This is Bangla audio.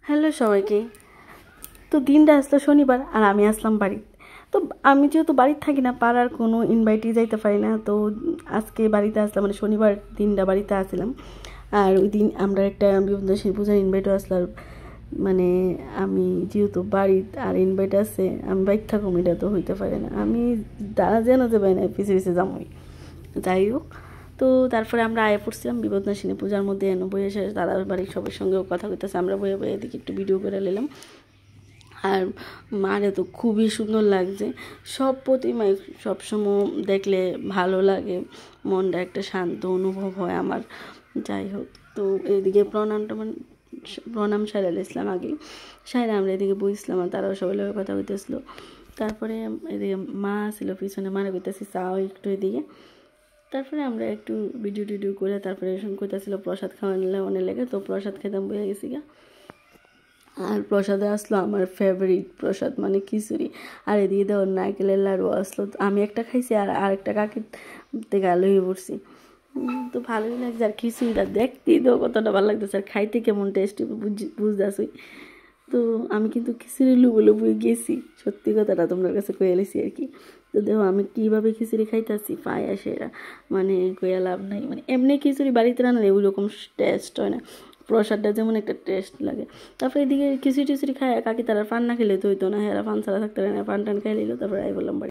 হ্যালো সবাইকে। তো দিনটা আসলো শনিবার আর আমি আসলাম বাড়ি। তো আমি যেহেতু বাড়িতে থাকি না, পাড়ার কোনো ইনভাইটই যাইতে পারি না, তো আজকে বাড়িতে আসলাম, মানে শনিবার দিনটা বাড়িতে আসলাম। আর ওই দিন আমরা একটা বিপদশী পূজার ইনভাইটও আসলাম, মানে আমি যেহেতু বাড়িতে আর ইনভাইট আছে, আমি বাইক থাকুম, এটা তো হইতে পারে না। আমি দাঁড়া যেন যাবে না, পিছিয়ে পিছিয়ে যাবই। যাই হোক, তো তারপরে আমরা আয়া পড়ছিলাম বিপদনাশিনী পূজার মধ্যে, এনে বইয়ে এসে দাদার বাড়ির সবার সঙ্গেও কথা কইতেছে, আমরা বইয়ে বইয়ে এদিকে একটু ভিডিও করে নিলাম। আর মারে তো খুবই সুন্দর লাগছে। সব প্রতিমায় সবসময় দেখলে ভালো লাগে, মনটা একটা শান্ত অনুভব হয় আমার। যাই হোক, তো এদিকে প্রণাম সাইরা ইসলাম আগে সাইরা আমরা এদিকে বইছিলাম, আর তারাও সবাই লোকের কথা কইতেছিল। তারপরে এদিকে মা ছিল পিছনে, মারে কইতেছি চাও একটু এদিকে। তারপরে আমরা একটু ভিডিও টিডিও করে তারপরে এরকম কইতেছিল প্রসাদ খাওয়া নিলে অনেক লেগে, তো প্রসাদ খেতাম বয়ে গেছি গা। আর প্রসাদে আসলো আমার ফেভারিট প্রসাদ, মানে খিচুড়ি। আর এদিকে দেওয়া নারকেলের লাড়ু আসলো, আমি একটা খাইছি আর আরেকটা কাকির থেকে আলোই পড়ছি। তো ভালোই লাগছে। আর খিচুড়িটা দেখতেই তো কতটা ভালো লাগতেছে, আর খাইতে কেমন টেস্টি বুঝতেছি। তো আমি কিন্তু খিচুড়ি লুবো লুবুই গেছি, সত্যি কথাটা তোমার কাছে কয়ে এলেছি আর কি। তো দেখো আমি কীভাবে খিচুড়ি খাইতেছি, পায়ে আসে এরা, মানে কইয়া লাভ নাই। মানে এমনি খিচুড়ি বাড়িতে রান্নালে ওই রকম টেস্ট হয় না, প্রসাদটা যেমন একটা টেস্ট লাগে। তারপরে এদিকে খিচুড়ি টিচুড়ি খায় কাকি, তারা পান না খেলে তো হইতো না, এরা পান ছাড়া থাকতে পারে না, পান টান খাই নিল। তারপরে আই বললাম বাড়ি।